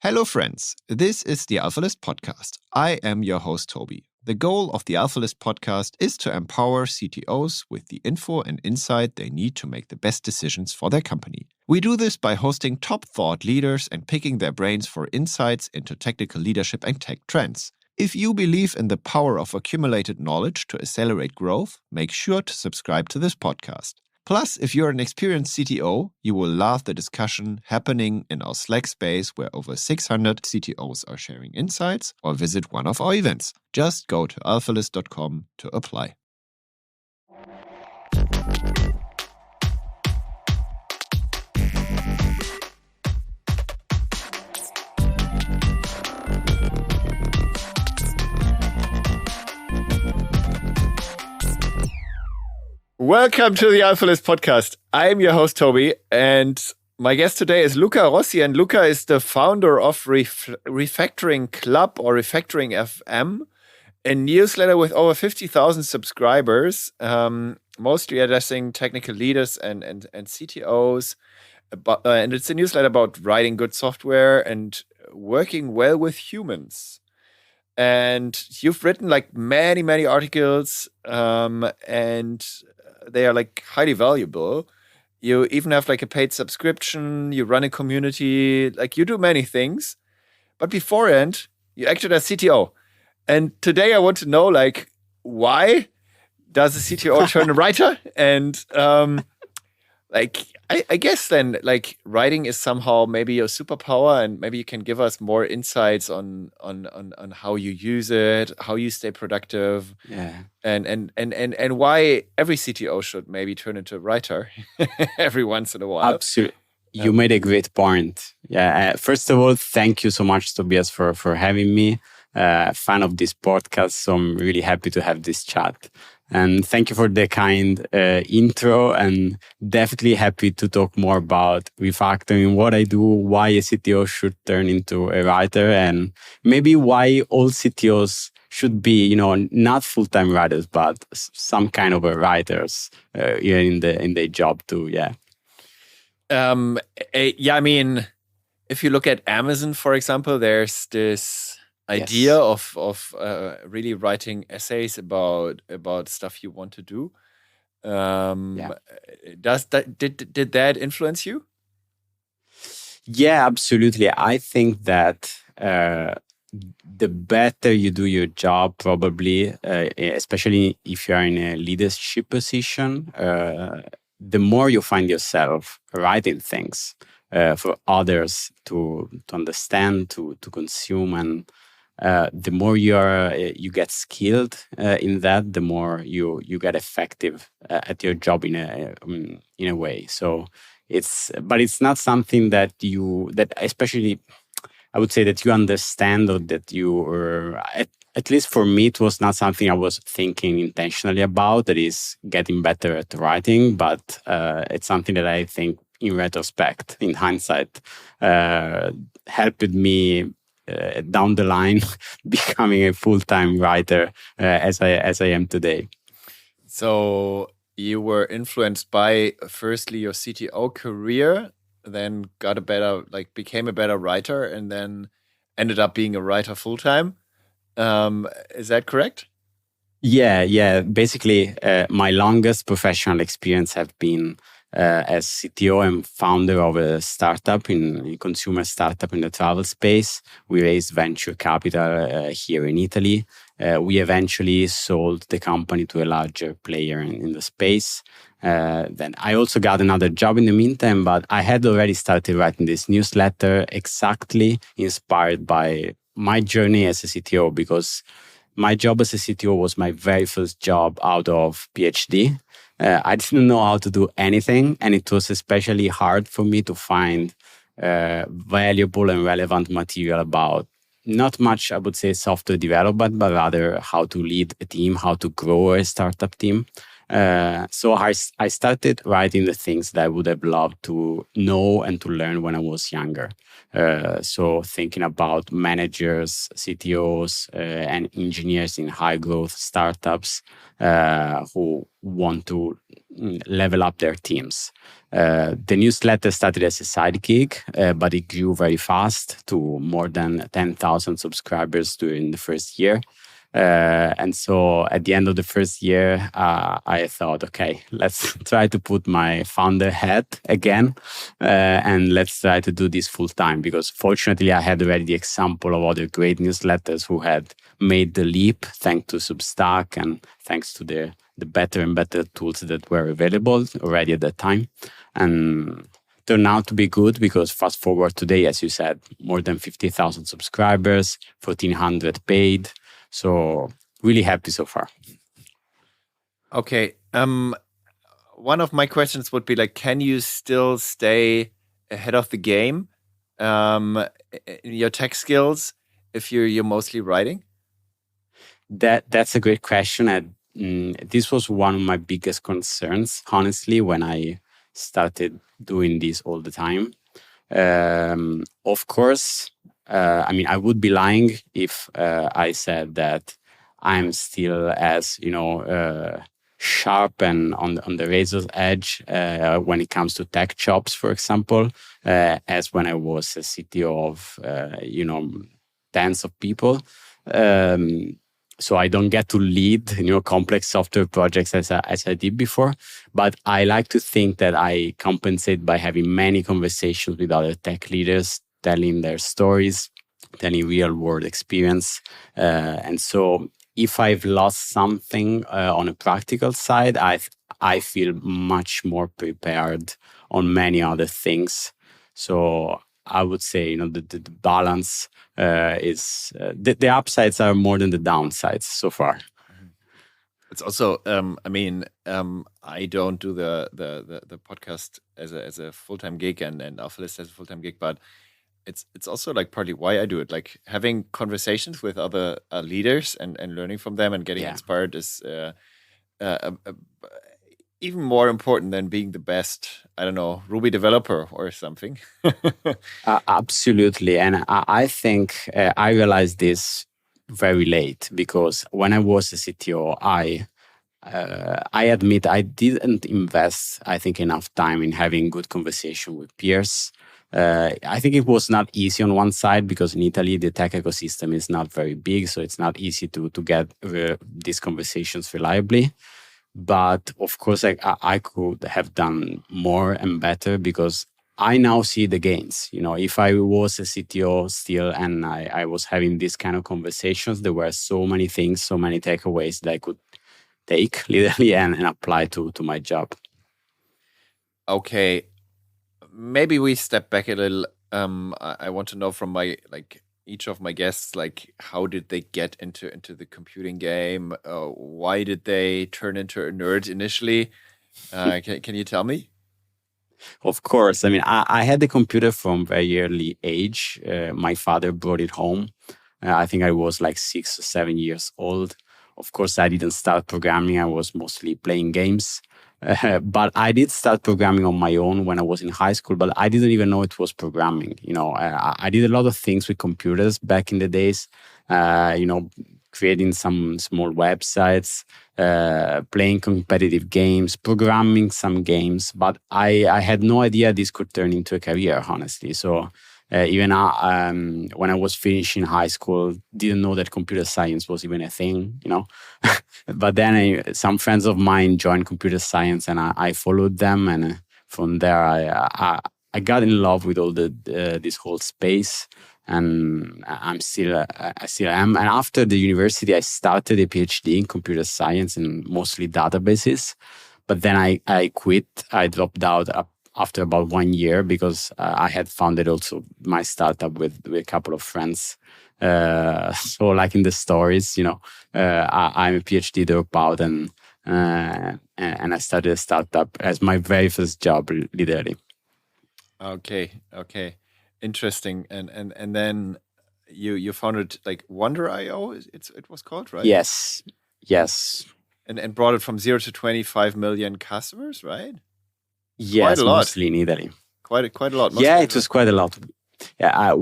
Hello, friends. This is the AlphaList podcast. I am your host, Tobi. The goal of the AlphaList podcast is to empower CTOs with the info and insight they need to make the best decisions for their company. We do this by hosting top thought leaders and picking their brains for insights into technical leadership and tech trends. If you believe in the power of accumulated knowledge to accelerate growth, make sure to subscribe to this podcast. Plus, if you're an experienced CTO, you will love the discussion happening in our Slack space where over 600 CTOs are sharing insights, or visit one of our events. Just go to alphalist.com to apply. Welcome to the AlphaList podcast. I am your host, Tobi, and my guest today is Luca Rossi, and Luca is the founder of refactoring.club or refactoring FM, a newsletter with over 50,000 subscribers, mostly addressing technical leaders and CTOs. And it's a newsletter about writing good software and working well with humans. And you've written like many articles, and they are like highly valuable. You even have like a paid subscription, you run a community, like you do many things. But beforehand, you acted as CTO. And today I want to know, like, why does a CTO turn a writer? And I guess then, like, writing is somehow maybe your superpower, and maybe you can give us more insights on how you use it, how you stay productive, and why every CTO should maybe turn into a writer every once in a while. Absolutely. You made a great point. First of all, thank you so much, Tobias, for having me. Fan of this podcast, so I'm really happy to have this chat. And thank you for the kind intro, and definitely happy to talk more about refactoring, what I do, why a CTO should turn into a writer, and maybe why all CTOs should be, not full-time writers, but some kind of a writers in the job too. I mean, if you look at Amazon, for example, there's this idea of really writing essays about stuff you want to do. Did that influence you? Yeah, absolutely. I think that the better you do your job, probably, especially if you're in a leadership position, the more you find yourself writing things for others to understand, to consume, and the more you get skilled in that, the more you get effective at your job in a way. So it's not something that especially I would say that you understand, or that at least for me, it was not something I was thinking intentionally about, that is getting better at writing, but it's something that I think in retrospect, in hindsight, helped me down the line becoming a full-time writer as I am today. So you were influenced by firstly your CTO career, then became a better writer, and then ended up being a writer full-time. Is that correct? Yeah. Basically, my longest professional experience have been as CTO and founder of a startup, a consumer startup in the travel space. We raised venture capital here in Italy. We eventually sold the company to a larger player in the space. Then I also got another job in the meantime, but I had already started writing this newsletter exactly inspired by my journey as a CTO, because my job as a CTO was my very first job out of PhD. I didn't know how to do anything, and it was especially hard for me to find valuable and relevant material about not much, I would say, software development, but rather how to lead a team, how to grow a startup team. So I started writing the things that I would have loved to know and to learn when I was younger. So thinking about managers, CTOs, and engineers in high growth startups who want to level up their teams. The newsletter started as a side gig, but it grew very fast to more than 10,000 subscribers during the first year. And so at the end of the first year, I thought, okay, let's try to put my founder hat again, and let's try to do this full time. Because fortunately, I had already the example of other great newsletters who had made the leap thanks to Substack and thanks to the better and better tools that were available already at that time. And turned out to be good because fast forward today, as you said, more than 50,000 subscribers, 1,400 paid. So really happy so far. Okay. One of my questions would be like, can you still stay ahead of the game in your tech skills if you're mostly writing? That's a great question. And this was one of my biggest concerns, honestly, when I started doing this all the time. Of course, I mean, I would be lying if I said that I'm still as, sharp and on the razor's edge when it comes to tech jobs, for example, as when I was a CTO of, tens of people. So I don't get to lead, complex software projects as I did before. But I like to think that I compensate by having many conversations with other tech leaders, telling their stories, telling real world experience. And so if I've lost something on a practical side, I feel much more prepared on many other things. So I would say, the balance is the upsides are more than the downsides so far. It's also, I don't do the podcast as a full-time gig and AlphaList as a full-time gig, but it's also like partly why I do it. Like having conversations with other leaders and learning from them and getting inspired is even more important than being the best, I don't know, Ruby developer or something. Absolutely. And I think I realized this very late because when I was a CTO, I admit I didn't invest, I think, enough time in having good conversation with peers. I think it was not easy on one side because in Italy, the tech ecosystem is not very big. So it's not easy to get these conversations reliably. But of course, I could have done more and better because I now see the gains. If I was a CTO still and I was having these kind of conversations, there were so many things, so many takeaways that I could take literally and apply to my job. Okay. Maybe we step back a little. I want to know from each of my guests, like how did they get into the computing game? Why did they turn into a nerd initially? Can you tell me? Of course. I mean, I had the computer from very early age. My father brought it home. I think I was like 6 or 7 years old. Of course, I didn't start programming. I was mostly playing games. But I did start programming on my own when I was in high school, but I didn't even know it was programming. I did a lot of things with computers back in the days, creating some small websites, playing competitive games, programming some games, but I had no idea this could turn into a career, honestly. So even when I was finishing high school, didn't know that computer science was even a thing, But then some friends of mine joined computer science, and I followed them, and from there I got in love with all this whole space, and I still am. And after the university, I started a PhD in computer science and mostly databases. But then I quit. I dropped out after about 1 year because I had founded also my startup with a couple of friends. So like in the stories, I'm a PhD dropout and I started a startup as my very first job, literally. Okay. Interesting. And then you founded like Wonder.io, it was called, right? Yes. And brought it from 0 to 25 million customers, right? Yes, quite a lot. Mostly in Italy. Quite a lot. Yeah, it was quite a lot. Yeah,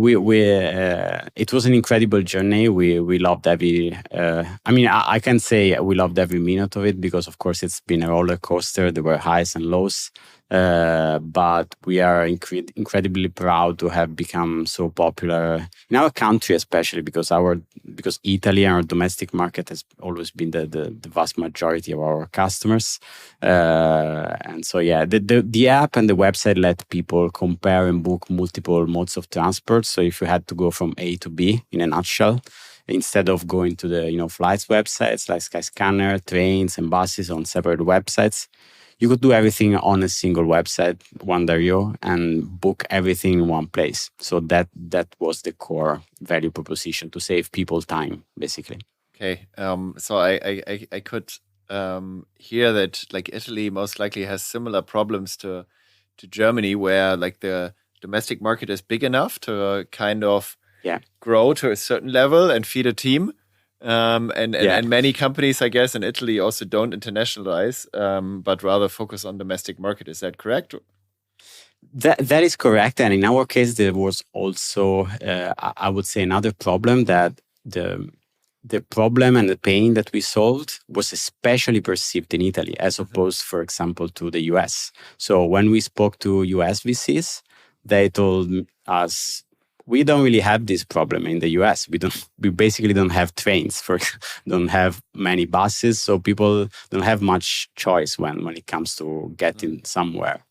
it was an incredible journey. We loved every. I can say we loved every minute of it because, of course, it's been a roller coaster. There were highs and lows, but we are incredibly proud to have become so popular in our country, especially because Italy, our domestic market, has always been the vast majority of our customers. And so, yeah, the app and the website let people compare and book multiple modes of transport. So if you had to go from A to B in a nutshell, instead of going to the flights websites like Skyscanner, trains and buses on separate websites, you could do everything on a single website, Wanderio, and book everything in one place. So that was the core value proposition, to save people time, basically. Okay, so I could hear that like Italy most likely has similar problems to Germany, where like the domestic market is big enough to kind of grow to a certain level and feed a team. And many companies, I guess, in Italy also don't internationalize, but rather focus on domestic market. Is that correct? That is correct. And in our case, there was also, I would say, another problem, that the problem and the pain that we solved was especially perceived in Italy, as opposed, for example, to the US. So when we spoke to US VCs, they told us, we don't really have this problem in the US. We basically don't have trains, don't have many buses, so people don't have much choice when it comes to getting somewhere.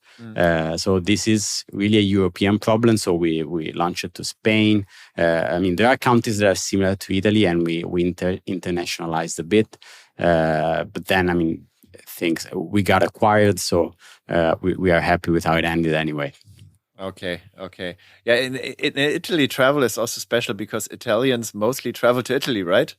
So this is really a European problem. So we launched it to Spain. There are countries that are similar to Italy, and we internationalized a bit. But then, things we got acquired, so we are happy with how it ended anyway. Okay. Yeah, in Italy, travel is also special because Italians mostly travel to Italy, right?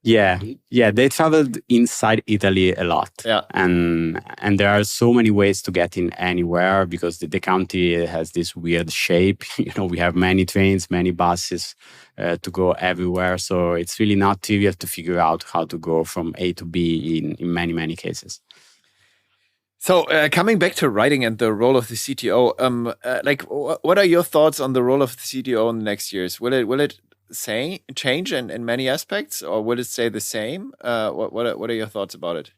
Yeah, they traveled inside Italy a lot. Yeah. And there are so many ways to get in anywhere because the country has this weird shape. We have many trains, many buses to go everywhere. So it's really not trivial to figure out how to go from A to B in many, many cases. So coming back to writing and the role of the CTO, what are your thoughts on the role of the CTO in the next years? Will it change in many aspects, or will it stay the same? What are your thoughts about it?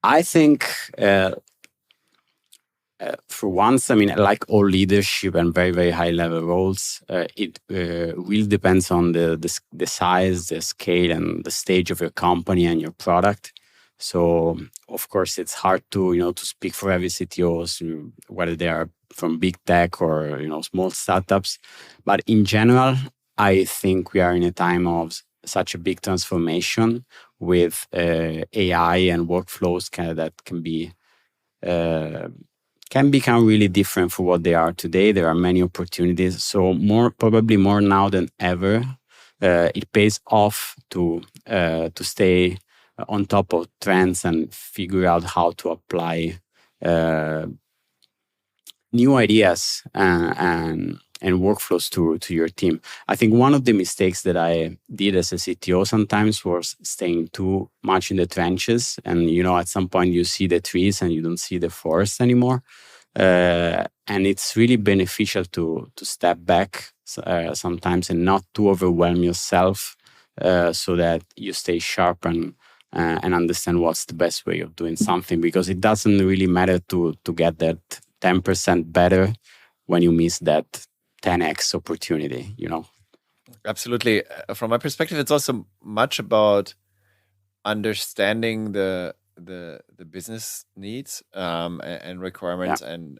I think for once, like all leadership and very, very high level roles, it really depends on the size, the scale, and the stage of your company and your product. So, of course, it's hard to speak for every CTOs, whether they are from big tech or small startups. But in general, I think we are in a time of such a big transformation with AI and workflows that can become really different for what they are today. There are many opportunities. So probably more now than ever, it pays off to stay on top of trends and figure out how to apply new ideas and workflows to your team. I think one of the mistakes that I did as a CTO sometimes was staying too much in the trenches. And, at some point you see the trees and you don't see the forest anymore. And it's really beneficial to step back sometimes and not to overwhelm yourself so that you stay sharp and understand what's the best way of doing something, because it doesn't really matter to get that 10% better when you miss that 10x opportunity, Absolutely. From my perspective, it's also much about understanding the business needs and requirements, and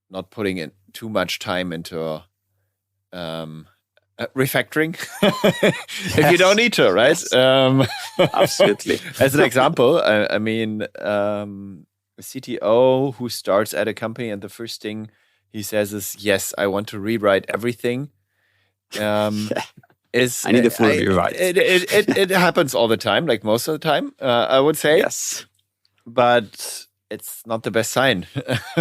not putting in too much time into refactoring if you don't need to, right? Yes. Absolutely. As an example, a CTO who starts at a company and the first thing he says is, "Yes, I want to rewrite everything." I need a full rewrite. It happens all the time, like most of the time, I would say. Yes, but it's not the best sign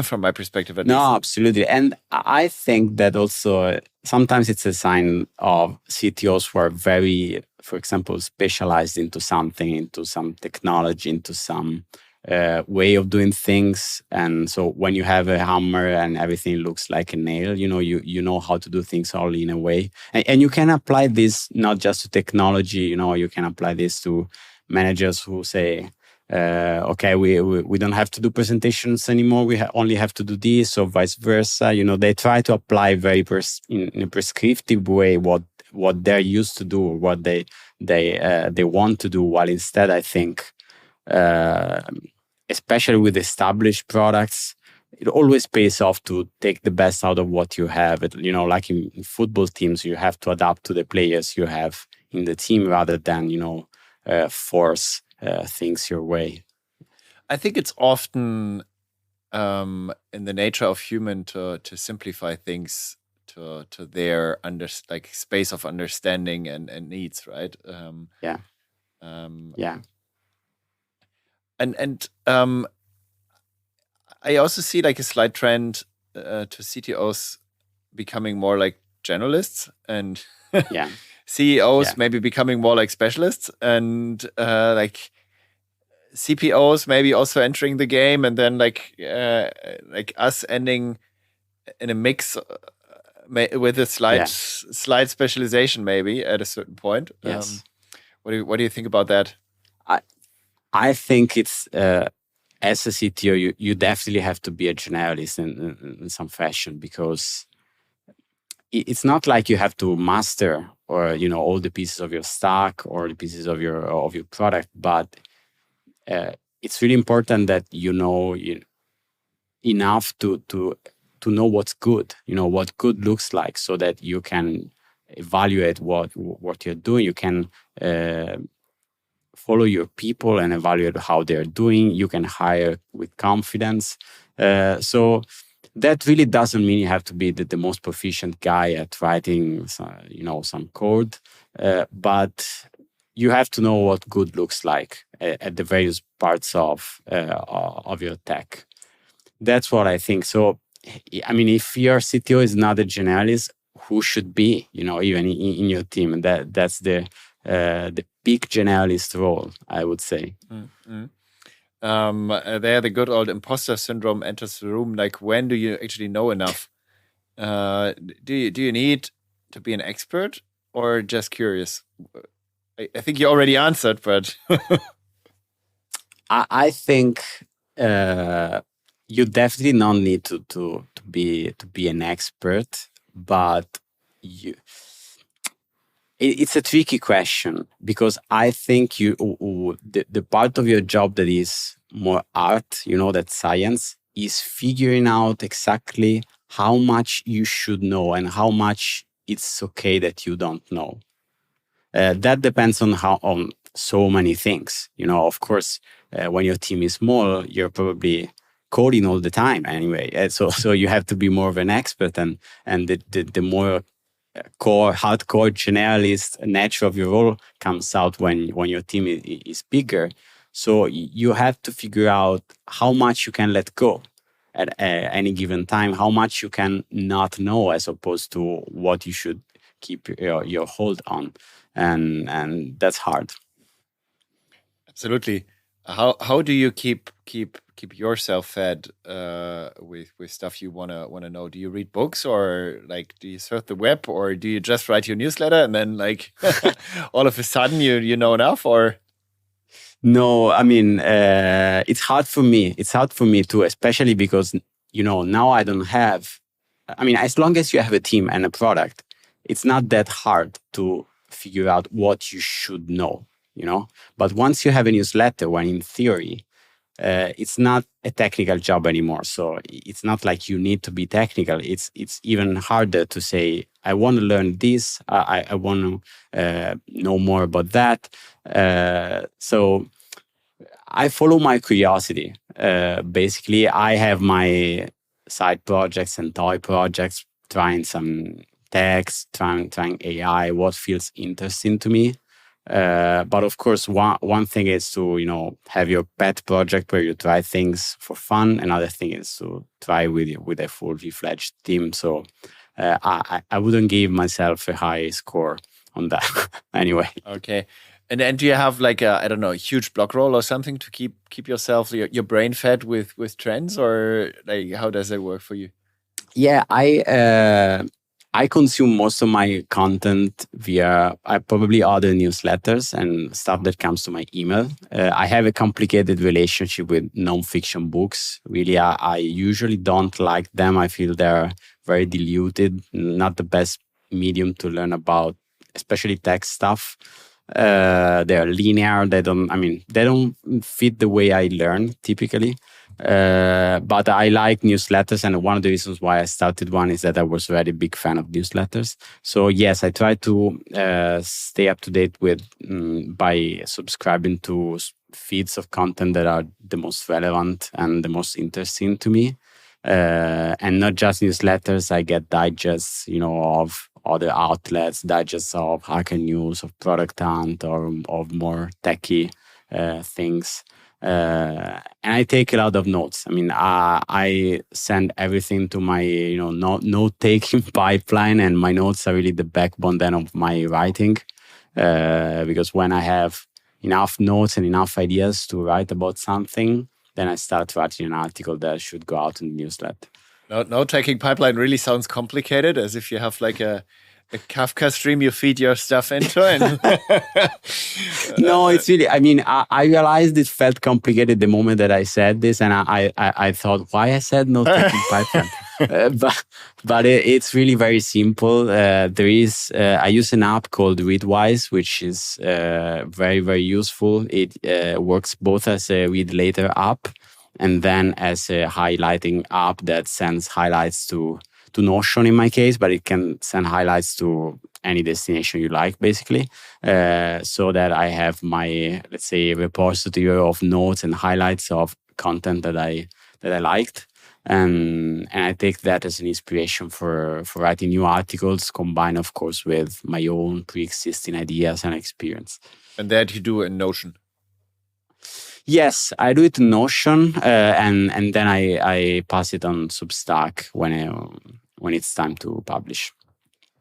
from my perspective. At least. No, absolutely. And I think that also sometimes it's a sign of CTOs who are very, for example, specialized into something, into some technology, into some way of doing things. And so when you have a hammer and everything looks like a nail, you know how to do things all in a way. And you can apply this not just to technology, you can apply this to managers who say, okay, we don't have to do presentations anymore. We only have to do this, or vice versa. They try to apply very in a prescriptive way what they're used to do, what they want to do. While instead, I think, especially with established products, it always pays off to take the best out of what you have. Like in football teams, you have to adapt to the players you have in the team rather than force things your way. I think it's often in the nature of human to simplify things to their space of understanding and needs, right? Yeah. And I also see like a slight trend to CTOs becoming more like generalists, and CEOs maybe becoming more like specialists, and like CPOs maybe also entering the game, and then like us ending in a mix with a slight specialization maybe at a certain point. Yes. What do you think about that? I think it's as a CTO, you definitely have to be a generalist in some fashion, because it's not like you have to master or all the pieces of your stack or the pieces of your product, but it's really important that enough to know what's good, what good looks like, so that you can evaluate what you're doing. You can follow your people and evaluate how they're doing. You can hire with confidence. So that really doesn't mean you have to be the most proficient guy at writing, some code, but you have to know what good looks like at the various parts of your tech. That's what I think. So, I mean, if your CTO is not a generalist, who should be, even in your team? And that's the peak generalist role, I would say. Mm-hmm. There, the good old imposter syndrome enters the room. Like, when do you actually know enough? Do you need to be an expert or just curious? I think you already answered, but I think you definitely don't need to be an expert, but it's a tricky question, because I think the part of your job that is more art, that's science, is figuring out exactly how much you should know and how much it's okay that you don't know. That depends on so many things. Of course, when your team is small, you're probably coding all the time anyway. So you have to be more of an expert, and the more hardcore generalist nature of your role comes out when your team is bigger. So you have to figure out how much you can let go at any given time, how much you can not know, as opposed to what you should keep your hold on, and that's hard. Absolutely. How do you keep yourself fed with stuff you wanna know? Do you read books, or like do you surf the web, or do you just write your newsletter and then like all of a sudden you know enough? Or no, I mean, it's hard for me. It's hard for me too, especially because now I don't have. I mean, as long as you have a team and a product, it's not that hard to figure out what you should know. But once you have a newsletter, when in theory, it's not a technical job anymore. So it's not like you need to be technical. It's even harder to say, I want to learn this. I want to know more about that. So I follow my curiosity. Basically, I have my side projects and toy projects, trying some text, trying AI, what feels interesting to me. But of course, one thing is to have your pet project where you try things for fun. Another thing is to try with a fully fledged team. So I wouldn't give myself a high score on that anyway. Okay, And do you have like a, I don't know, a huge blog roll or something to keep yourself your brain fed with trends, or like how does it work for you? Yeah, I consume most of my content via probably other newsletters and stuff that comes to my email. I have a complicated relationship with nonfiction books. Really, I usually don't like them. I feel they're very diluted, not the best medium to learn about, especially tech stuff. They're linear. They don't fit the way I learn typically. But I like newsletters, and one of the reasons why I started one is that I was a very big fan of newsletters. So yes, I try to stay up to date with by subscribing to feeds of content that are the most relevant and the most interesting to me, and not just newsletters. I get digests, of other outlets, digests of Hacker News, of Product Hunt, or of more techie things. And I take a lot of notes. I send everything to my note taking pipeline, and my notes are really the backbone then of my writing. Because when I have enough notes and enough ideas to write about something, then I start writing an article that should go out in the newsletter. Note taking pipeline really sounds complicated, as if you have like a Kafka stream you feed your stuff into. And no, it's really, I realized it felt complicated the moment that I said this, and I thought, why I said no taking pipeline? But it's really very simple. I use an app called Readwise, which is very, very useful. It works both as a read later app and then as a highlighting app that sends highlights to Notion in my case, but it can send highlights to any destination you like, basically, so that I have my, let's say, repository of notes and highlights of content that I liked, and I take that as an inspiration for writing new articles, combined, of course, with my own pre-existing ideas and experience. And that you do in Notion. Yes, I do it in Notion, and then I pass it on Substack when it's time to publish.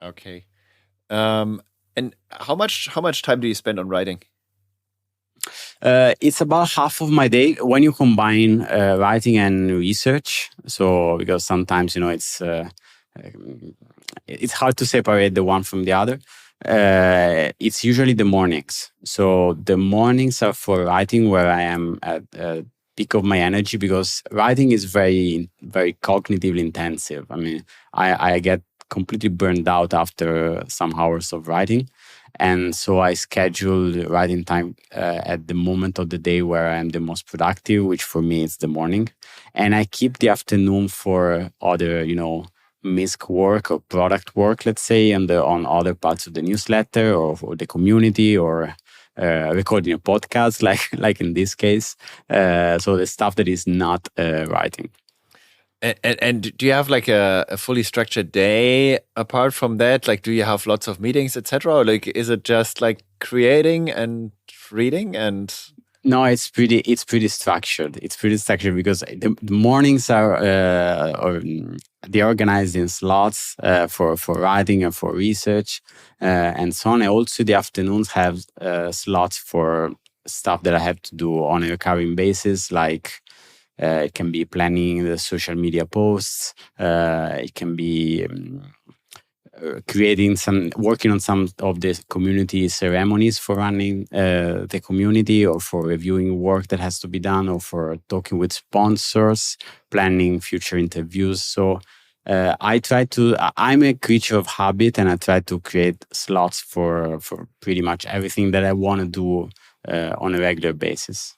Okay. And how much time do you spend on writing? It's about half of my day when you combine writing and research. So because sometimes it's hard to separate the one from the other. It's usually the mornings. So the mornings are for writing, where I am at peak of my energy, because writing is very, very cognitively intensive. I get completely burned out after some hours of writing. And so I schedule writing time at the moment of the day where I'm the most productive, which for me is the morning. And I keep the afternoon for other, MISC work or product work, let's say, on other parts of the newsletter or the community, or recording a podcast, like in this case. So the stuff that is not writing. And do you have like a fully structured day apart from that? Like, do you have lots of meetings, etc.? Or like, is it just like creating and reading and? No, it's pretty structured. It's pretty structured because the mornings are they're organized in slots for writing and for research and so on. And also the afternoons have slots for stuff that I have to do on a recurring basis, like it can be planning the social media posts. It can be working on some of the community ceremonies for running the community, or for reviewing work that has to be done, or for talking with sponsors, planning future interviews. So I'm a creature of habit, and I try to create slots for pretty much everything that I want to do on a regular basis.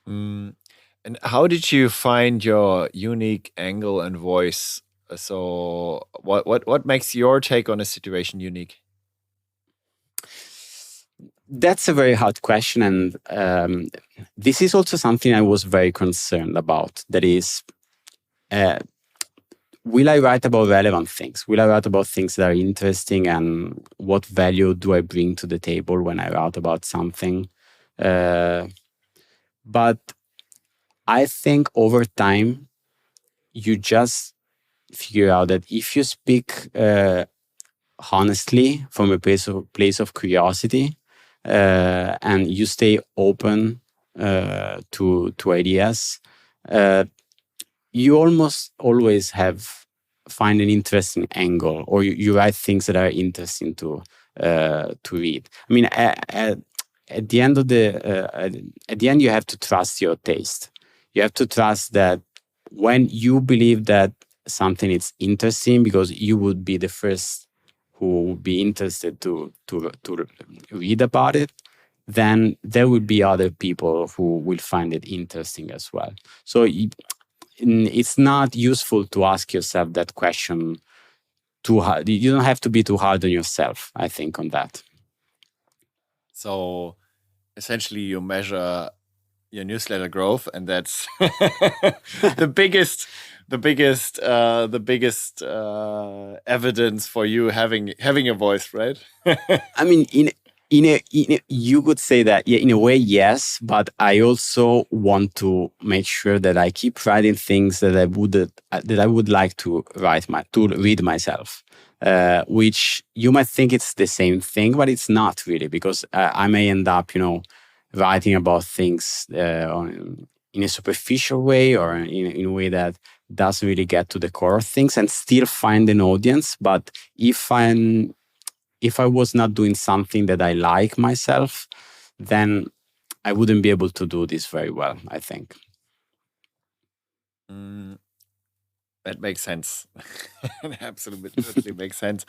And how did you find your unique angle and voice? So what makes your take on a situation unique? That's a very hard question. And this is also something I was very concerned about. That is, will I write about relevant things? Will I write about things that are interesting? And what value do I bring to the table when I write about something? But I think over time, you just figure out that if you speak honestly from a place of curiosity, and you stay open to ideas, you almost always find an interesting angle, or you write things that are interesting to read. I mean, at the end of at the end, you have to trust your taste. You have to trust that when you believe that something is interesting, because you would be the first who would be interested to read about it, then there will be other people who will find it interesting as well. So it's not useful to ask yourself that question too hard. You don't have to be too hard on yourself, I think, on that. So essentially you measure your newsletter growth, and that's the biggest evidence for you having a voice, right? I mean, you could say that, yeah, in a way, yes, but I also want to make sure that I keep writing things that I would like to read myself. Which you might think it's the same thing, but it's not really, because I may end up, writing about things in a superficial way, or in a way that doesn't really get to the core of things, and still find an audience. But if I was not doing something that I like myself, then I wouldn't be able to do this very well, I think. That makes sense. Absolutely makes sense.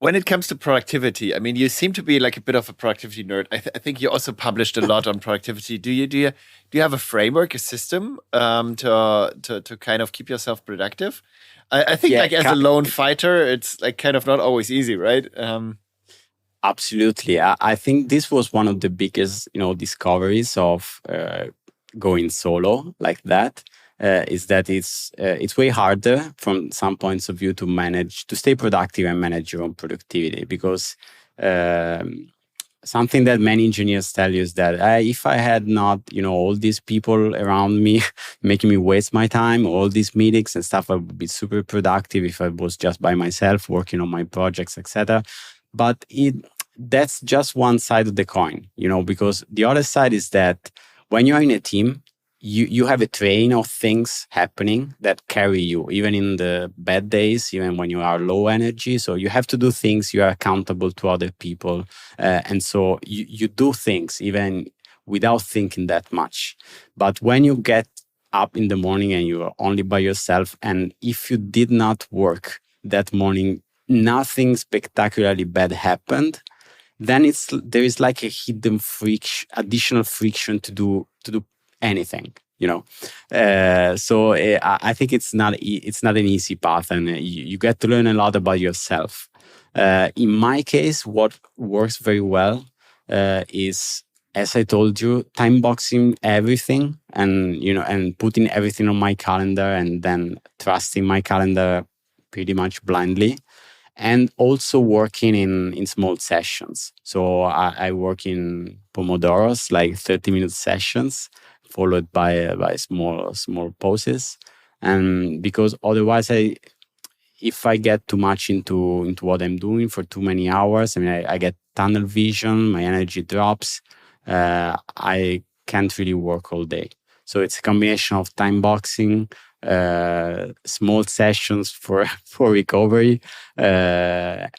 When it comes to productivity, I mean, you seem to be like a bit of a productivity nerd. I think you also published a lot on productivity. Do you have a framework, a system to kind of keep yourself productive? I think like as a lone fighter, it's like kind of not always easy, right? Absolutely. I think this was one of the biggest, discoveries of going solo like that. Is that it's way harder from some points of view to stay productive and manage your own productivity, because something that many engineers tell you is that if I had not, all these people around me making me waste my time, all these meetings and stuff, I would be super productive if I was just by myself working on my projects, etc. But that's just one side of the coin, because the other side is that when you're in a team, you have a train of things happening that carry you, even in the bad days, even when you are low energy. So you have to do things, you are accountable to other people. And so you do things even without thinking that much. But when you get up in the morning and you are only by yourself, and if you did not work that morning, nothing spectacularly bad happened, then there is like a hidden additional friction to do anything, so I think it's not an easy path, and you get to learn a lot about yourself. In my case, what works very well is, as I told you, time boxing everything, and putting everything on my calendar, and then trusting my calendar pretty much blindly. And also working in small sessions. So I work in Pomodoros, like 30-minute sessions, followed by small pauses. And because otherwise, if I get too much into what I'm doing for too many hours, I mean, I get tunnel vision, my energy drops. I can't really work all day. So it's a combination of time boxing, small sessions for recovery, and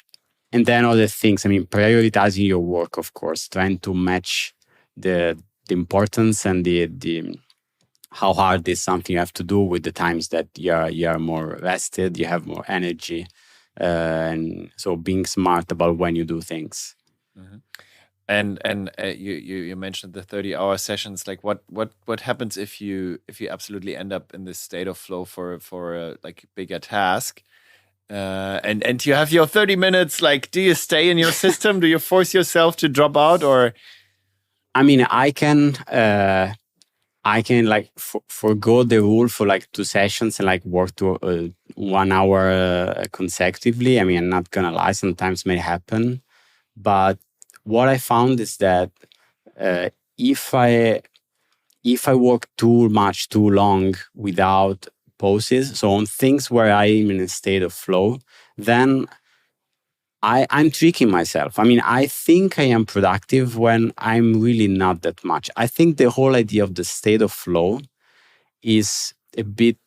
then other things. I mean, prioritizing your work, of course, trying to match the importance and the how hard is something you have to do with the times that you are more rested, you have more energy, and so being smart about when you do things. Mm-hmm. And you mentioned the 30-hour sessions. Like what happens if you absolutely end up in this state of flow for a like bigger task, and you have your 30 minutes? Like, do you stay in your system? Do you force yourself to drop out, or? I mean, I can like forgo the rule for like 2 sessions and like work to 1 hour consecutively. I mean, I'm not gonna lie, sometimes may happen, but what I found is that if I work too much, too long without pauses, so on things where I'm in a state of flow, then I'm tricking myself. I mean, I think I am productive when I'm really not that much. I think the whole idea of the state of flow is a bit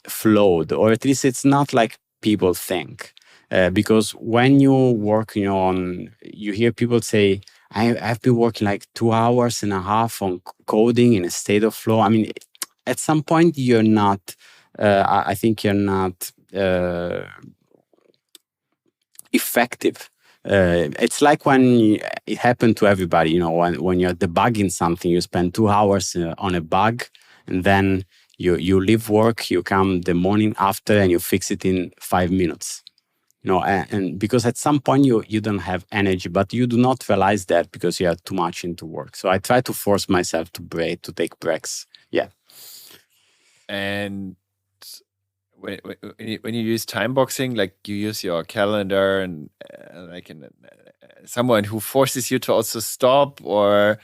flawed, or at least it's not like people think. Because when you work, you hear people say, I've been working like 2 hours and a half on coding in a state of flow. I mean, at some point you're not, I think you're not effective. It's like when it happened to everybody, when you're debugging something, you spend 2 hours on a bug, and then you leave work, you come the morning after and you fix it in 5 minutes. And because at some point you don't have energy, but you do not realize that because you are too much into work. So I try to force myself to take breaks. Yeah. And when you use time boxing, like you use your calendar and someone who forces you to also stop, or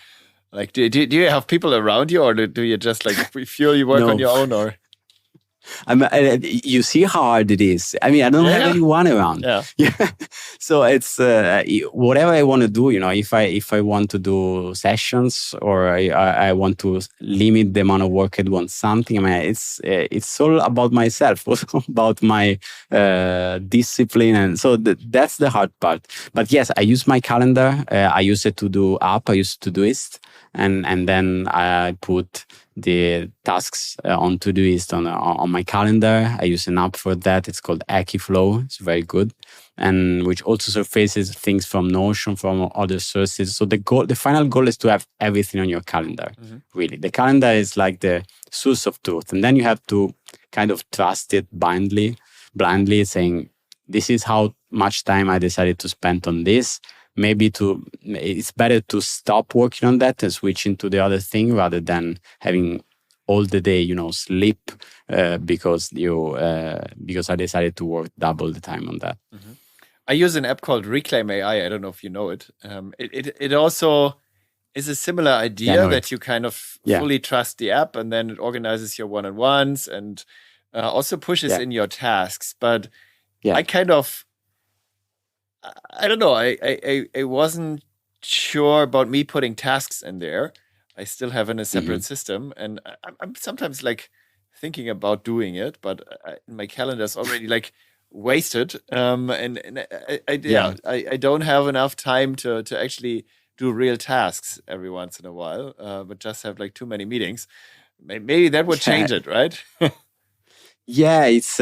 like do you have people around you, or do you just like feel you work No. on your own, or? You see how hard it is. I mean, I don't have anyone around. Yeah. So it's whatever I want to do. If I want to do sessions, or I want to limit the amount of work I do on something. I mean, it's all about myself, also about my discipline, and so that's the hard part. But yes, I use my calendar. I use it to do app. I use Todoist, and then I put the tasks on Todoist on my calendar. I use an app for that. It's called Flow. It's very good, and which also surfaces things from Notion, from other sources. So the final goal is to have everything on your calendar. Mm-hmm. Really, the calendar is like the source of truth, and then you have to kind of trust it blindly, saying, "This is how much time I decided to spend on this." Maybe it's better to stop working on that and switch into the other thing rather than having all the day, sleep because I decided to work double the time on that. Mm-hmm. I use an app called Reclaim AI. I don't know if you know it. It also is a similar idea that you kind of fully trust the app, and then it organizes your one-on-ones and also pushes in your tasks. But I kind of, I don't know. I wasn't sure about me putting tasks in there. I still have in a separate system, and I'm sometimes like thinking about doing it, but my calendar is already like wasted. And I don't have enough time to actually do real tasks every once in a while, but just have like too many meetings. Maybe that would change it, right? Yeah, it's.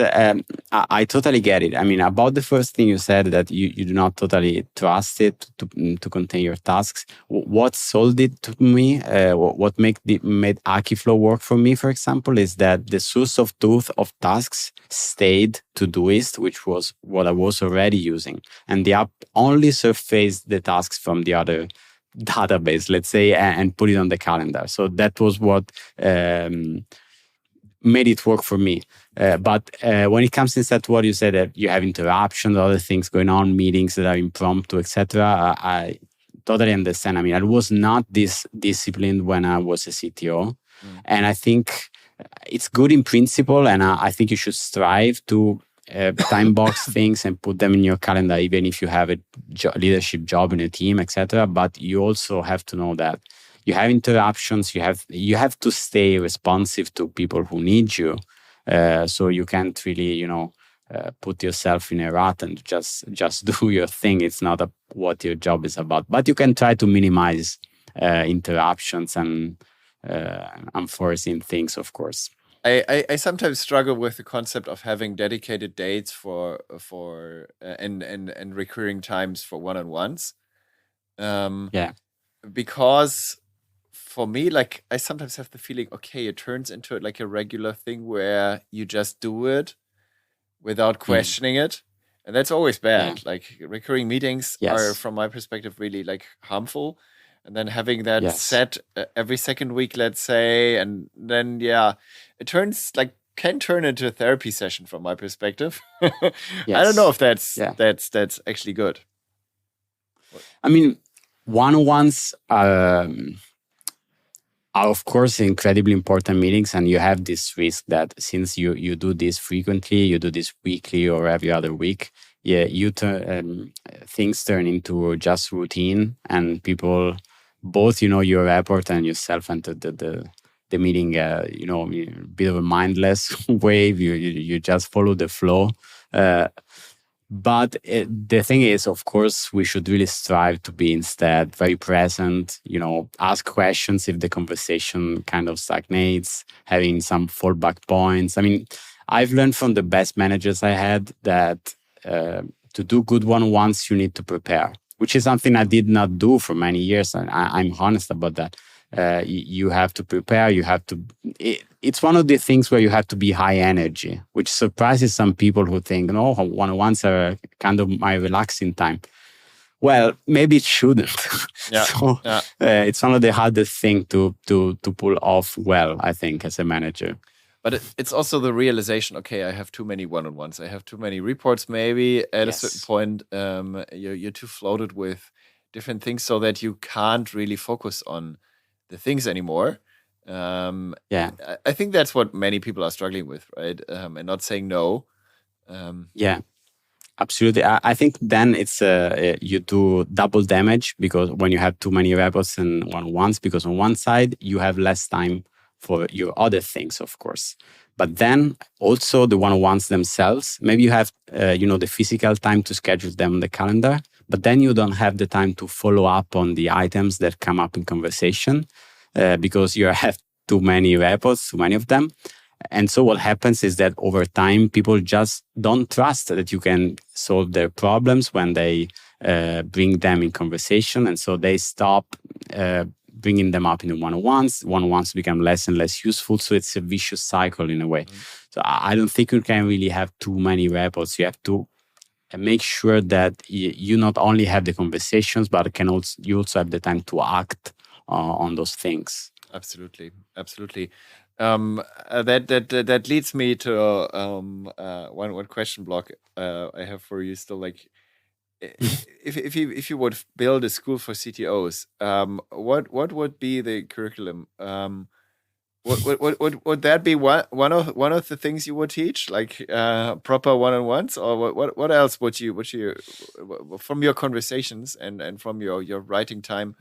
I totally get it. I mean, about the first thing you said, that you do not totally trust it to contain your tasks. What sold it to me, what made Akiflow work for me, for example, is that the source of truth of tasks stayed Todoist, which was what I was already using, and the app only surfaced the tasks from the other database, let's say, and put it on the calendar. So that was what made it work for me. But when it comes instead to what you said, that you have interruptions, other things going on, meetings that are impromptu, etc., I totally understand. I mean, I was not this disciplined when I was a CTO. And I think it's good in principle, and I think you should strive to time box things and put them in your calendar, even if you have a leadership job in a team, etc. But you also have to know that you have interruptions. You have to stay responsive to people who need you. So you can't really, put yourself in a rut and just do your thing. It's not what your job is about. But you can try to minimize interruptions and unforeseen things, of course. I sometimes struggle with the concept of having dedicated dates for and recurring times for one-on-ones. Because for me, like, I sometimes have the feeling, okay, it turns into like a regular thing where you just do it without questioning it. And that's always bad. Like, recurring meetings are, from my perspective, really like harmful. And then having that set every second week, let's say, and then, it can turn into a therapy session from my perspective. I don't know if that's actually good. I mean, one-on-ones are are, of course, incredibly important meetings, and you have this risk that since you do this frequently, you do this weekly or every other week, yeah, things turn into just routine, and people, both your report and yourself, enter the meeting, a bit of a mindless way. You just follow the flow. But the thing is, of course, we should really strive to be instead very present, ask questions if the conversation kind of stagnates, having some fallback points. I mean, I've learned from the best managers I had that to do good one-on-ones, you need to prepare, which is something I did not do for many years. And I'm honest about that. You have to prepare, it's one of the things where you have to be high energy, which surprises some people who think, no, one-on-ones are kind of my relaxing time. Well, maybe it shouldn't. Yeah. So yeah. It's one of the hardest things to pull off well, I think, as a manager. But it's also the realization, okay, I have too many one-on-ones. I have too many reports. Maybe at a certain point, you're too floated with different things so that you can't really focus on the things anymore. I think that's what many people are struggling with, right? And not saying no. Yeah, absolutely. I think then it's you do double damage, because when you have too many reports and one-on-ones, because on one side you have less time for your other things, of course. But then also the one-on-ones themselves, maybe you have the physical time to schedule them on the calendar, but then you don't have the time to follow up on the items that come up in conversation because you have too many reports, too many of them. And so what happens is that over time, people just don't trust that you can solve their problems when they bring them in conversation. And so they stop bringing them up in the one-on-ones. One-on-ones become less and less useful. So it's a vicious cycle in a way. So I don't think you can really have too many reports. You have to make sure that you not only have the conversations, but you also have the time to act on those things. Absolutely. That leads me to one question block I have for you still. Like, if you would build a school for CTOs, what would be the curriculum? Would that be one of the things you would teach, like proper one-on-ones, or what else would you from your conversations and from your writing time?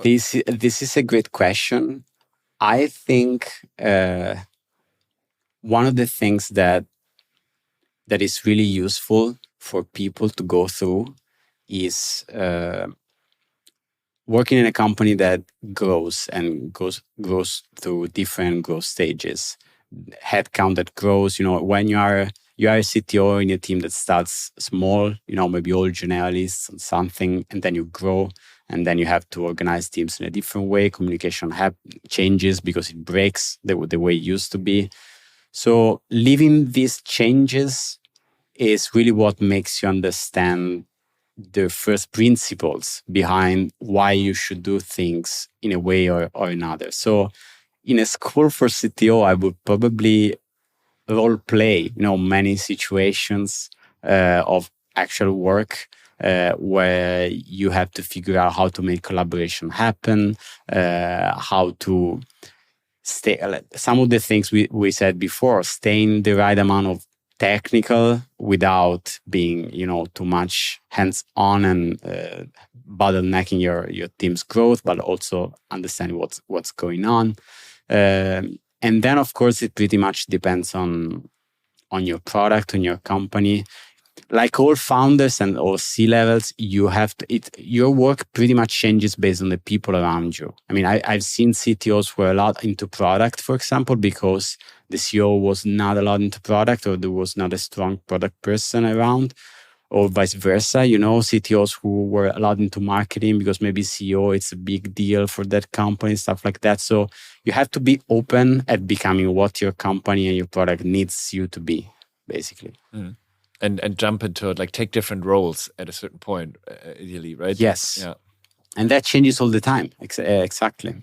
This is a great question. I think one of the things that is really useful for people to go through is working in a company that grows and goes through different growth stages. Headcount that grows. When you are a CTO in a team that starts small, maybe all generalists and something, and then you grow, and then you have to organize teams in a different way. Communication changes because it breaks the way it used to be. So living these changes is really what makes you understand the first principles behind why you should do things in a way or another. So in a school for CTO, I would probably role play, many situations of actual work where you have to figure out how to make collaboration happen, how to stay. Some of the things we said before, staying the right amount of technical without being, too much hands-on and bottlenecking your team's growth, but also understanding what's going on. And then, of course, it pretty much depends on your product, on your company. Like all founders and all C-levels, your work pretty much changes based on the people around you. I mean, I've seen CTOs who are a lot into product, for example, because the CEO was not a lot into product, or there was not a strong product person around, or vice versa. CTOs who were a lot into marketing because maybe CEO, it's a big deal for that company, stuff like that. So you have to be open at becoming what your company and your product needs you to be, basically. Mm. And jump into it, like take different roles at a certain point, ideally, right? Yes. Yeah. And that changes all the time. Exactly.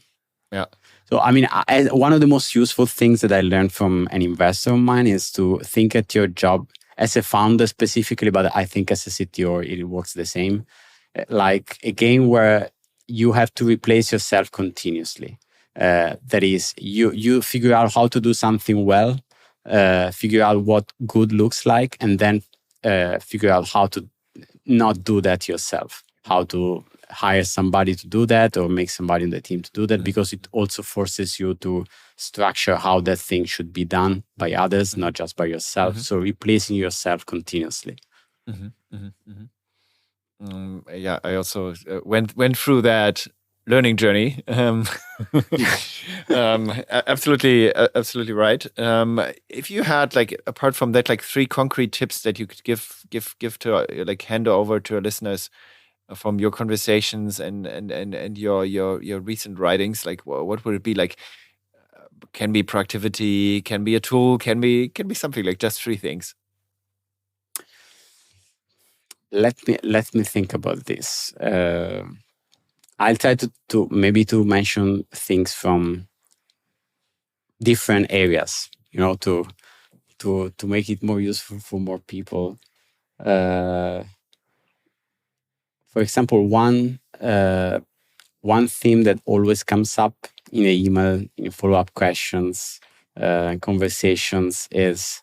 Yeah. So, I mean, one of the most useful things that I learned from an investor of mine is to think at your job as a founder specifically, but I think as a CTO, it works the same. Like a game where you have to replace yourself continuously. That is, you figure out how to do something well, figure out what good looks like, and then figure out how to not do that yourself, how to hire somebody to do that or make somebody in the team to do that, because it also forces you to structure how that thing should be done by others, not just by yourself. So replacing yourself continuously. Yeah, I also went through that learning journey. Absolutely right. If you had, like, apart from that, like 3 concrete tips that you could give to like hand over to our listeners from your conversations and your recent writings, like what would it be? Like, can be productivity, can be a tool, can be something, like just 3 things. Let me think about this. I'll try to maybe to mention things from different areas, to make it more useful for more people. For example, one theme that always comes up in an email, in follow-up questions, and conversations is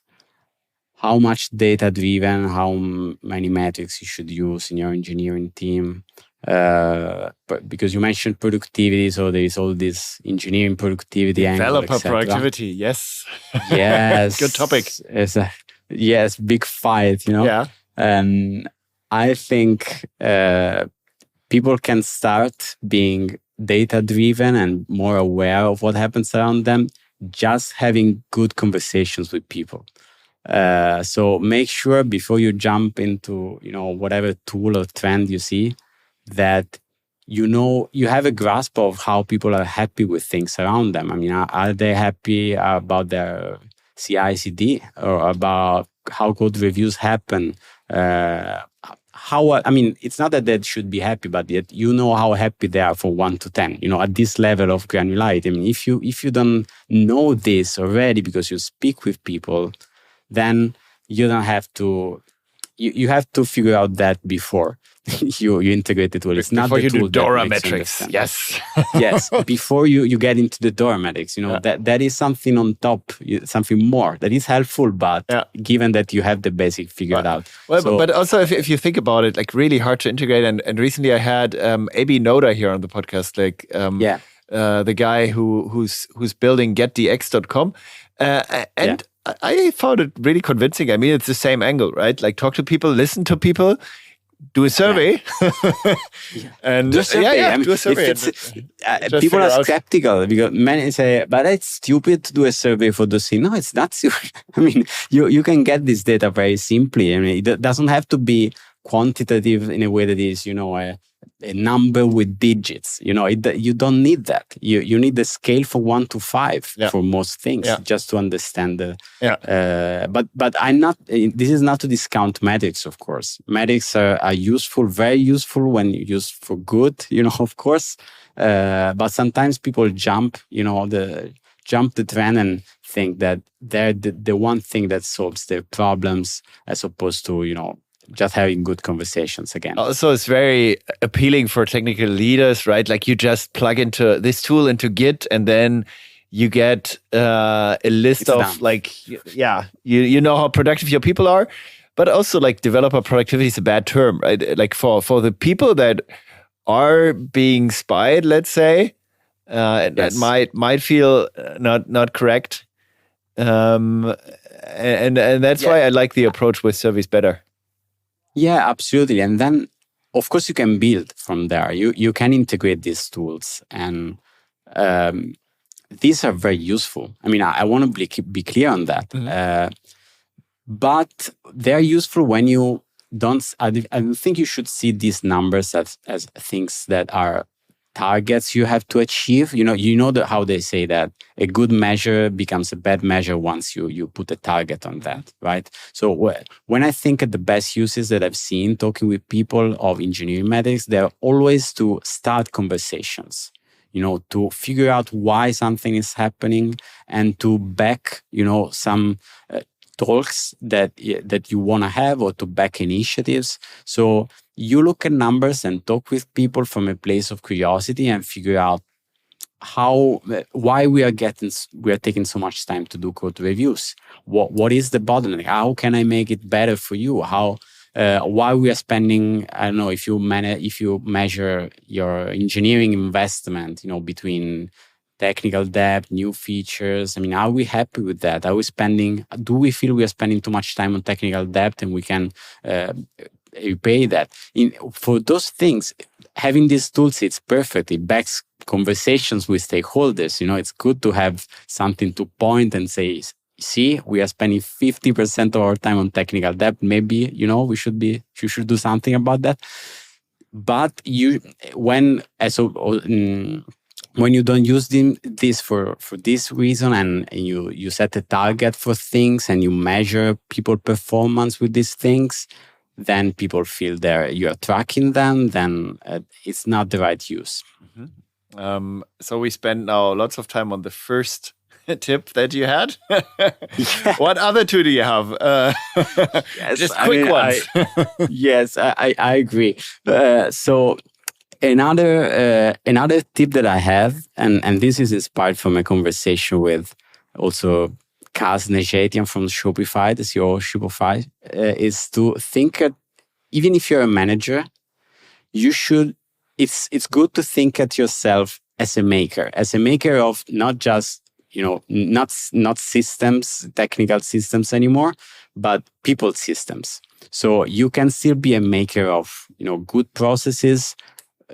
how much data-driven, how many metrics you should use in your engineering team. But because you mentioned productivity, so there is all this engineering productivity, developer productivity. Yes, yes, good topic. Yes, big fight. Yeah, and I think people can start being data-driven and more aware of what happens around them, just having good conversations with people. So make sure before you jump into whatever tool or trend you see, that you have a grasp of how people are happy with things around them. I mean, are they happy about their CI/CD or about how code reviews happen? It's not that should be happy, but yet how happy they are for 1 to 10. At this level of granularity. I mean, if you don't know this already because you speak with people, then you don't have to. You have to figure out that before you integrate the tool. It's not the tool that DORA makes metrics. Yes, yes. Before you get into the DORA metrics, that is something on top, something more that is helpful. But given that you have the basic figured out, well, but also if you think about it, like really hard to integrate. And recently I had AB Noda here on the podcast, like the guy who's building getdx.com, and. I found it really convincing. I mean, it's the same angle, right? Like, talk to people, listen to people, do a survey, and do a survey. Do a survey. People are skeptical because many say, "But it's stupid to do a survey for the scene." No, it's not stupid. I mean, you can get this data very simply. I mean, it doesn't have to be quantitative in a way that is, a number with digits. You don't need that. You need the scale from 1 to 5 for most things, just to understand the. But I'm not. This is not to discount metrics, of course. Metrics are useful, very useful when used for good. Of course. But sometimes people jump the trend and think that they're the one thing that solves their problems, as opposed to just having good conversations again. Also, it's very appealing for technical leaders, right? Like, you just plug into this tool into Git, and then you get a list of done. Like, you know how productive your people are. But also, like, developer productivity is a bad term, right? Like, for the people that are being spied, let's say, that might feel not correct. And that's why I like the approach with surveys better. Yeah, absolutely. And then, of course, you can build from there. You can integrate these tools, and these are very useful. I mean, I want to be clear on that. Mm-hmm. But they're useful when you don't. I don't think you should see these numbers as things that are targets you have to achieve. How they say that a good measure becomes a bad measure once you put a target on that, right? So when I think of the best uses that I've seen talking with people of engineering metrics, they're always to start conversations, to figure out why something is happening, and to back, some talks that you want to have, or to back initiatives. So you look at numbers and talk with people from a place of curiosity and figure out why we are taking so much time to do code reviews. What is the bottleneck? How can I make it better for you? Why we are spending, I don't know, if you measure your engineering investment, between technical debt, new features. I mean, are we happy with that? Do we feel we are spending too much time on technical debt and we can repay that? For those things, having these tools, it's perfect. It backs conversations with stakeholders. It's good to have something to point and say, see, we are spending 50% of our time on technical debt. Maybe, you should do something about that. But when you don't use this for this reason, and you set a target for things and you measure people performance with these things, then people feel you're tracking them, then it's not the right use. Mm-hmm. So we spent now lots of time on the first tip that you had. What other two do you have? Yes, just quick ones. Yes, I agree. So another tip that I have, and this is inspired from a conversation with also Kaz Nejatian from Shopify, the CEO of Shopify, is to think even if you're a manager, it's good to think at yourself as a maker of not just not systems, technical systems anymore, but people systems. So you can still be a maker of good processes,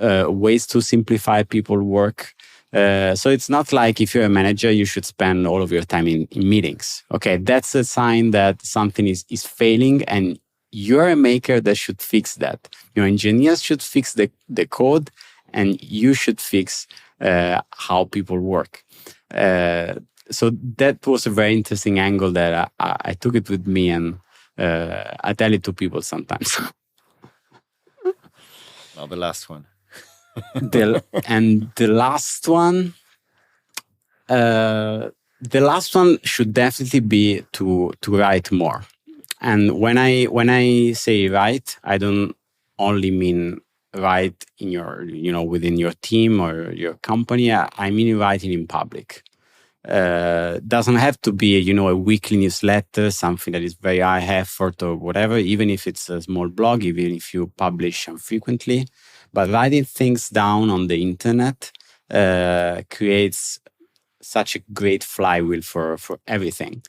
ways to simplify people work. So it's not like if you're a manager, you should spend all of your time in meetings. Okay, that's a sign that something is failing, and you're a maker that should fix that. Your engineers should fix the code, and you should fix how people work. So that was a very interesting angle that I took it with me, and I tell it to people sometimes. Well, the last one. The last one should definitely be to write more. And when I say write, I don't only mean write in your within your team or your company. I mean writing in public. Doesn't have to be a weekly newsletter, something that is very high effort or whatever. Even if it's a small blog, even if you publish frequently. But writing things down on the internet creates such a great flywheel for everything.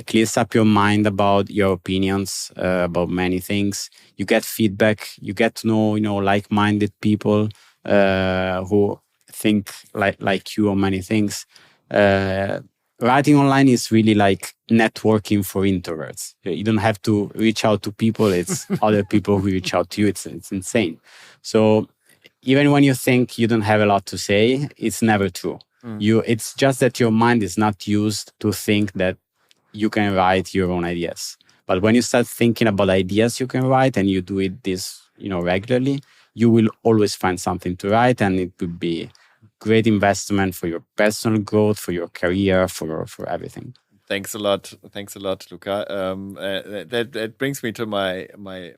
Clears up your mind about your opinions about many things. You get feedback. You get to know, like-minded people who think like you on many things. Writing online is really like networking for introverts. You don't have to reach out to people. It's other people who reach out to you. It's insane. So even when you think you don't have a lot to say, it's never true. It's just that your mind is not used to think that you can write your own ideas. But when you start thinking about ideas you can write, and you do it regularly, you will always find something to write, and it would be great investment for your personal growth, for your career, for everything. Thanks a lot, Luca. That brings me to my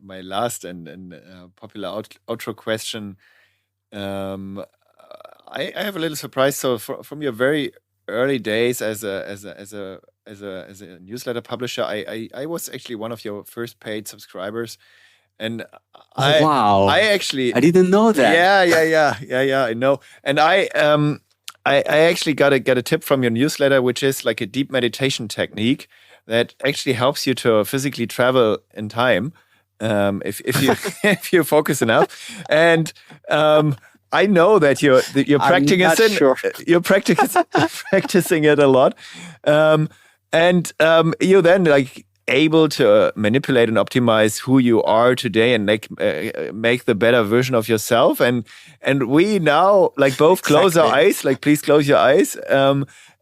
last and popular outro question. I have a little surprise. So from your very early days as a newsletter publisher, I was actually one of your first paid subscribers. And wow! I didn't know that. Yeah. I know. And I actually got a tip from your newsletter, which is like a deep meditation technique that actually helps you to physically travel in time, if you if you focus enough. And I know that you're practicing it. Sure. You're practicing it a lot, and you then able to manipulate and optimize who you are today and make the better version of yourself. And we now both close our eyes, please close your eyes.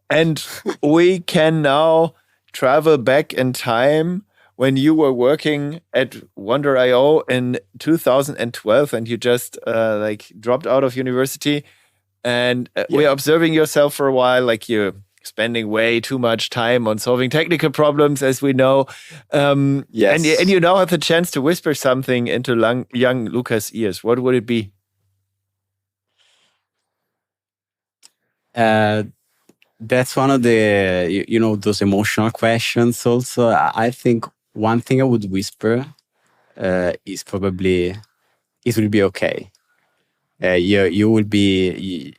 And we can now travel back in time when you were working at Wonder.io in 2012 and you just dropped out of university, and we're observing yourself for a while, you're spending way too much time on solving technical problems, as we know. Yes. And you now have the chance to whisper something into young Luca's ears. What would it be? That's one of the, those emotional questions also. I think one thing I would whisper is probably it will be okay. You will be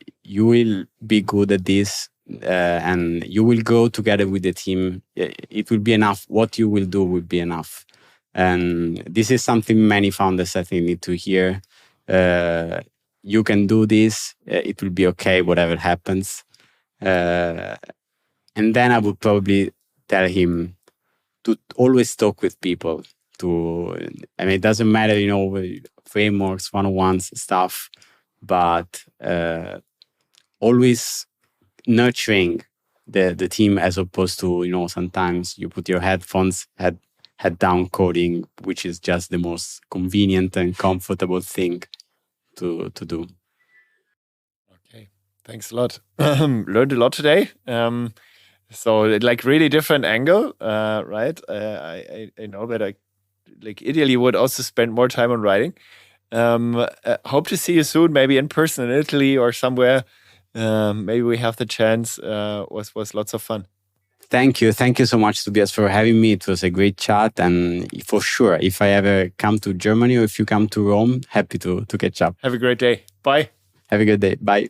good at this, and you will go together with the team. It will be enough. What you will do will be enough. And this is something many founders, I think, need to hear. You can do this. It will be okay, whatever happens. And then I would probably tell him to always talk with people. It doesn't matter, frameworks, one-on-ones, stuff, but always nurturing the team, as opposed to, sometimes you put your headphones, head down coding, which is just the most convenient and comfortable thing to do. Okay, thanks a lot. Learned a lot today. So like really different angle, right? I know that I ideally would also spend more time on writing. Hope to see you soon, maybe in person in Italy or somewhere. Maybe we have the chance. Was lots of fun. Thank you so much, Tobias, for having me. It was a great chat, and for sure, if I ever come to Germany or if you come to Rome, happy to catch up. Have a great day. Bye. Have a good day. Bye.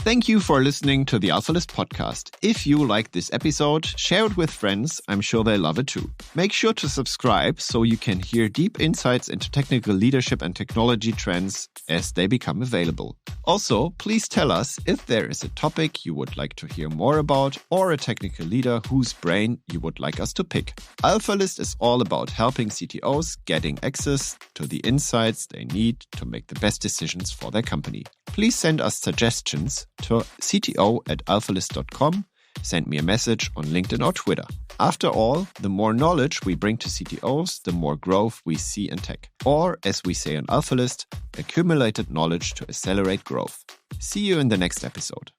Thank you for listening to the AlphaList podcast. If you like this episode, share it with friends. I'm sure they love it too. Make sure to subscribe so you can hear deep insights into technical leadership and technology trends as they become available. Also, please tell us if there is a topic you would like to hear more about or a technical leader whose brain you would like us to pick. AlphaList is all about helping CTOs getting access to the insights they need to make the best decisions for their company. Please send us suggestions to cto@alphalist.com. Send me a message on LinkedIn or Twitter. After all, the more knowledge we bring to CTOs, the more growth we see in tech. Or, as we say on AlphaList, accumulated knowledge to accelerate growth. See you in the next episode.